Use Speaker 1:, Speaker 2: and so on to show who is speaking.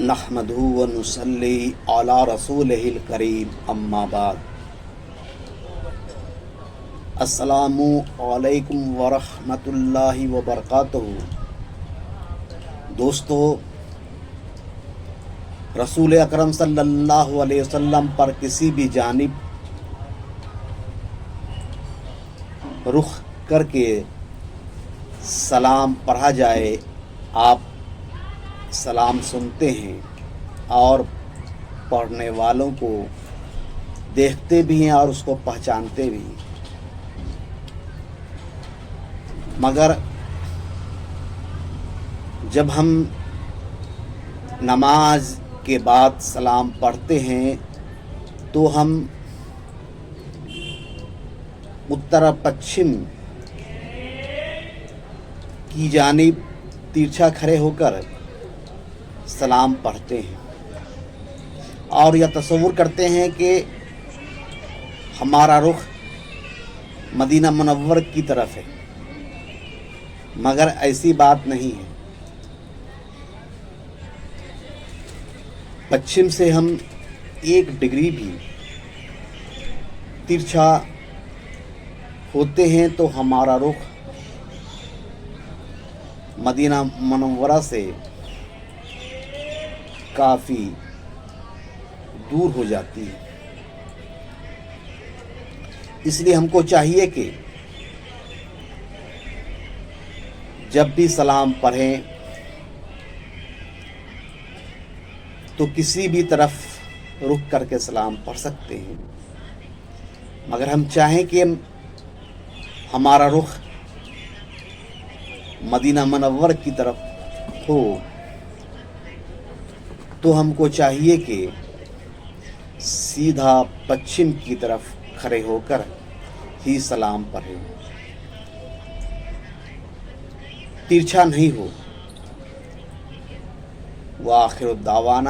Speaker 1: نحمدہ و نصلی علی رسولہ الکریم اما بعد السلام علیکم ورحمۃ اللہ وبرکاتہ۔ دوستو، رسول اکرم صلی اللہ علیہ وسلم پر کسی بھی جانب رخ کر کے سلام پڑھا جائے، آپ سلام سنتے ہیں اور پڑھنے والوں کو دیکھتے بھی ہیں اور اس کو پہچانتے بھی ہیں، مگر جب ہم نماز کے بعد سلام پڑھتے ہیں تو ہم اتر پچھم کی جانب ترچھا کھڑے ہو کر سلام پڑھتے ہیں اور یہ تصور کرتے ہیں کہ ہمارا رخ مدینہ منور کی طرف ہے، مگر ایسی بات نہیں ہے۔ پچھم سے ہم 1 ڈگری بھی ترچھا ہوتے ہیں تو ہمارا رخ مدینہ منورہ سے کافی دور ہو جاتی ہے۔ اس لیے ہم کو چاہیے کہ جب بھی سلام پڑھیں تو کسی بھی طرف رخ کر کے سلام پڑھ سکتے ہیں، مگر ہم چاہیں کہ ہمارا رخ مدینہ منور کی طرف ہو تو ہم کو چاہیے کہ سیدھا پچھم کی طرف کھڑے ہو کر ہی سلام پڑھیں، ترچھا نہیں ہو۔ وآخر الدعوانا